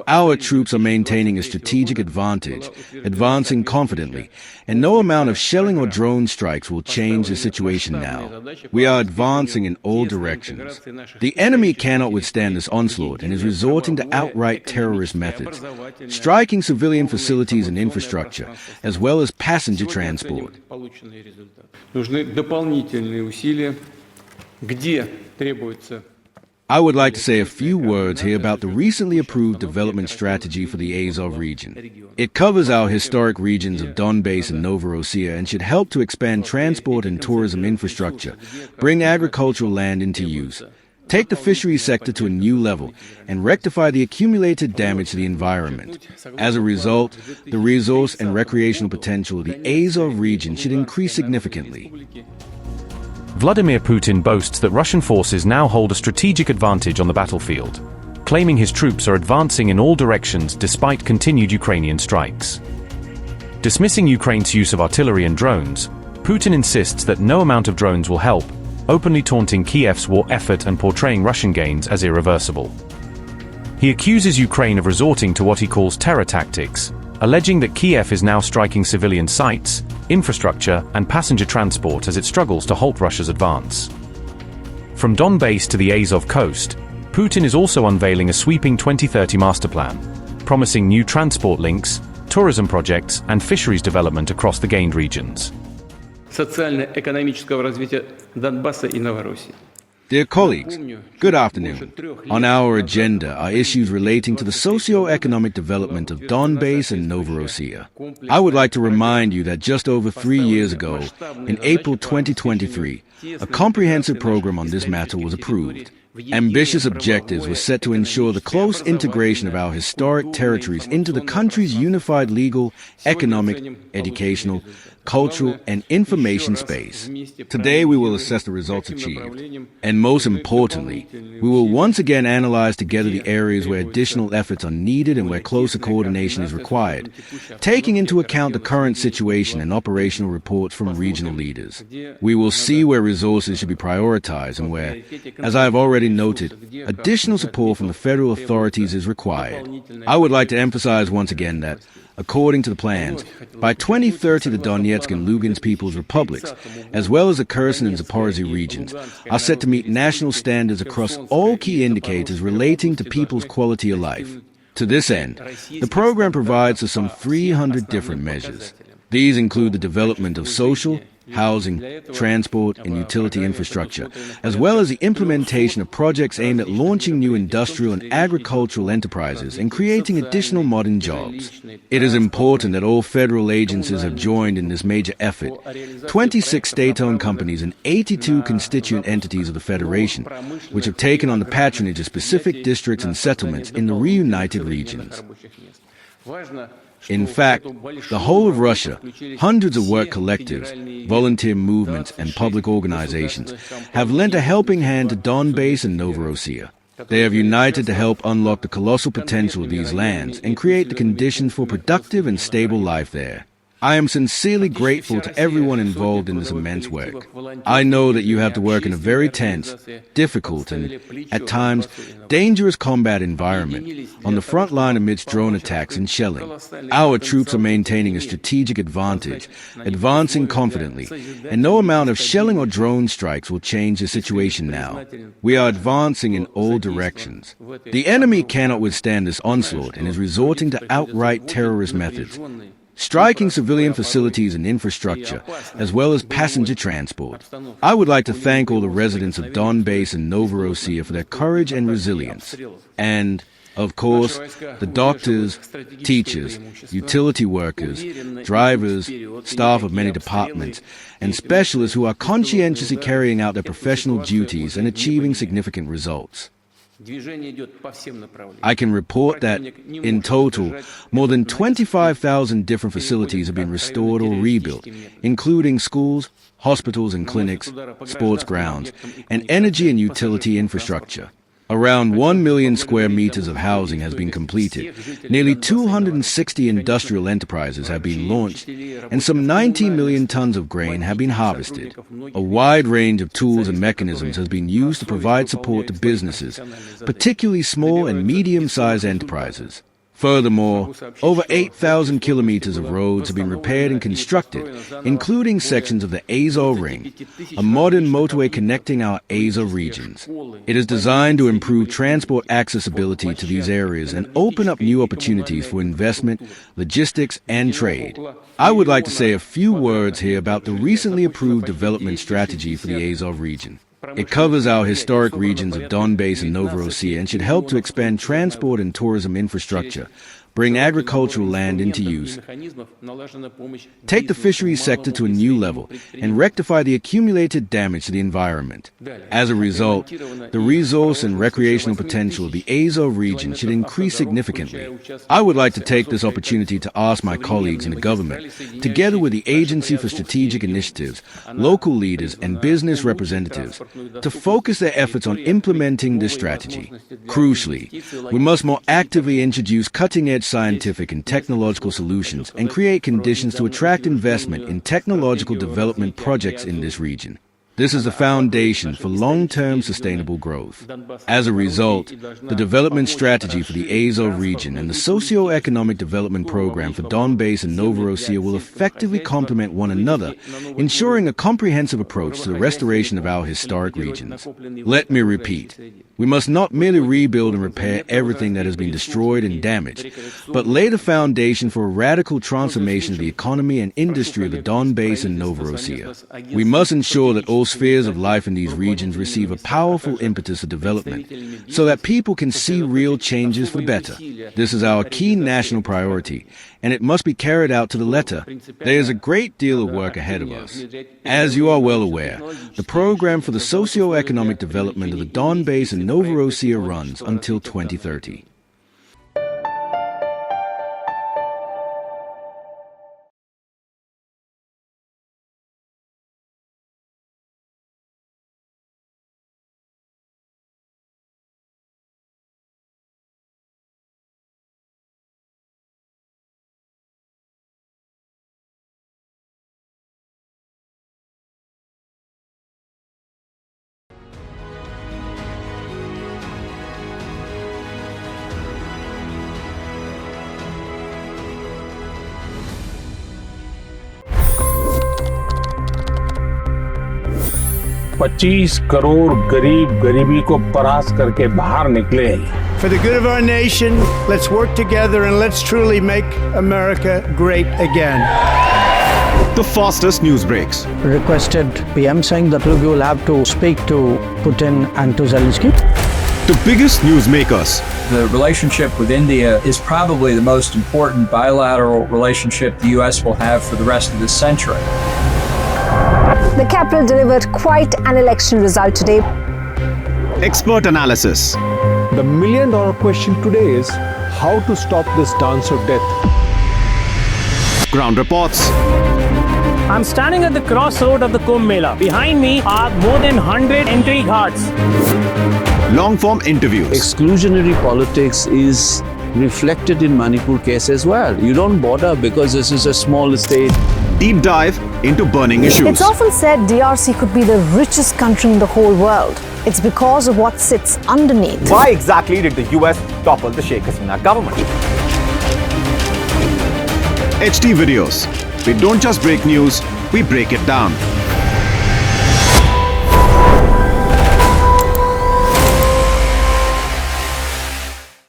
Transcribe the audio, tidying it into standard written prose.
Our troops are maintaining a strategic advantage, advancing confidently, and no amount of shelling or drone strikes will change the situation now. We are advancing in all directions. The enemy cannot withstand this onslaught and is resorting to outright terrorist methods, striking civilian facilities and infrastructure, as well as passenger transport. I would like to say a few words here about the recently approved development strategy for the Azov region. It covers our historic regions of Donbass and Novorossiya and should help to expand transport and tourism infrastructure, bring agricultural land into use, take the fisheries sector to a new level, and rectify the accumulated damage to the environment. As a result, the resource and recreational potential of the Azov region should increase significantly. Vladimir Putin boasts that Russian forces now hold a strategic advantage on the battlefield, claiming his troops are advancing in all directions despite continued Ukrainian strikes. Dismissing Ukraine's use of artillery and drones, Putin insists that no amount of drones will help, openly taunting Kyiv's war effort and portraying Russian gains as irreversible. He accuses Ukraine of resorting to what he calls terror tactics, alleging that Kyiv is now striking civilian sites, infrastructure, and passenger transport as it struggles to halt Russia's advance. From Donbass to the Azov coast, Putin is also unveiling a sweeping 2030 master plan, promising new transport links, tourism projects, and fisheries development across the gained regions. Социально-экономического развития Донбасса и Новороссии. Dear colleagues, good afternoon. On our agenda are issues relating to the socio-economic development of Donbass and Novorossiya. I would like to remind you that just over 3 years ago, in April 2023, a comprehensive program on this matter was approved. Ambitious objectives were set to ensure the close integration of our historic territories into the country's unified legal, economic, educational, cultural, and information space. Today we will assess the results achieved. And most importantly, we will once again analyze together the areas where additional efforts are needed and where closer coordination is required, taking into account the current situation and operational reports from regional leaders. We will see where resources should be prioritized and where, as I have already noted, additional support from the federal authorities is required. I would like to emphasize once again that, according to the plans, by 2030 the Donetsk and Lugansk People's Republics, as well as the Kherson and Zaporizhzhia regions, are set to meet national standards across all key indicators relating to people's quality of life. To this end, the program provides for some 300 different measures. These include the development of social, housing, transport, and utility infrastructure, as well as the implementation of projects aimed at launching new industrial and agricultural enterprises and creating additional modern jobs. It is important that all federal agencies have joined in this major effort. 26 state-owned companies and 82 constituent entities of the Federation, which have taken on the patronage of specific districts and settlements in the reunited regions. In fact, the whole of Russia, hundreds of work collectives, volunteer movements, and public organizations have lent a helping hand to Donbass and Novorossiya. They have united to help unlock the colossal potential of these lands and create the conditions for productive and stable life there. I am sincerely grateful to everyone involved in this immense work. I know that you have to work in a very tense, difficult, and, at times, dangerous combat environment on the front line amidst drone attacks and shelling. Our troops are maintaining a strategic advantage, advancing confidently, and no amount of shelling or drone strikes will change the situation now. We are advancing in all directions. The enemy cannot withstand this onslaught and is resorting to outright terrorist methods, striking civilian facilities and infrastructure, as well as passenger transport. I would like to thank all the residents of Donbass and Novorossiya for their courage and resilience. And, of course, the doctors, teachers, utility workers, drivers, staff of many departments, and specialists who are conscientiously carrying out their professional duties and achieving significant results. I can report that, in total, more than 25,000 different facilities have been restored or rebuilt, including schools, hospitals and clinics, sports grounds, and energy and utility infrastructure. Around 1 million square meters of housing has been completed, nearly 260 industrial enterprises have been launched, and some 19 million tons of grain have been harvested. A wide range of tools and mechanisms has been used to provide support to businesses, particularly small and medium-sized enterprises. Furthermore, over 8,000 kilometers of roads have been repaired and constructed, including sections of the Azov Ring, a modern motorway connecting our Azov regions. It is designed to improve transport accessibility to these areas and open up new opportunities for investment, logistics, and trade. I would like to say a few words here about the recently approved development strategy for the Azov region. It covers our historic regions of Donbass and Novorossiya and should help to expand transport and tourism infrastructure, bring agricultural land into use, take the fisheries sector to a new level, and rectify the accumulated damage to the environment. As a result, the resource and recreational potential of the Azov region should increase significantly. I would like to take this opportunity to ask my colleagues in the government, together with the Agency for Strategic Initiatives, local leaders, and business representatives, to focus their efforts on implementing this strategy. Crucially, we must more actively introduce cutting-edge scientific and technological solutions and create conditions to attract investment in technological development projects in this region. This is the foundation for long-term sustainable growth. As a result, the development strategy for the Azov region and the socio-economic development program for Donbass and Novorossiya will effectively complement one another, ensuring a comprehensive approach to the restoration of our historic regions. Let me repeat, we must not merely rebuild and repair everything that has been destroyed and damaged, but lay the foundation for a radical transformation of the economy and industry of the Donbass and Novorossiya. We must ensure that all spheres of life in these regions receive a powerful impetus of development so that people can see real changes for the better. This is our key national priority, and it must be carried out to the letter. There is a great deal of work ahead of us. As you are well aware, the program for the socio-economic development of the Donbass and Novorossiya runs until 2030. $25 crore गरीब गरीबी को परास्त करके बाहर निकले। For the good of our nation, let's work together and let's truly make America great again. The fastest news breaks. Requested PM saying that we will have to speak to Putin and to Zelensky. The biggest news makers. The relationship with India is probably the most important bilateral relationship the U.S. will have for the rest of this century. The capital delivered quite an election result today. Expert analysis. The million-dollar question today is how to stop this dance of death. Ground reports. I'm standing at the crossroad of the Kumbh Mela. Behind me are more than 100 entry ghats. Long-form interviews. Exclusionary politics is reflected in Manipur case as well. You don't bother because this is a small state. Deep dive into burning issues. It's often said DRC could be the richest country in the whole world. It's because of what sits underneath. Why exactly did the US topple the Sheikh Hasina government? HT videos. We don't just break news, we break it down.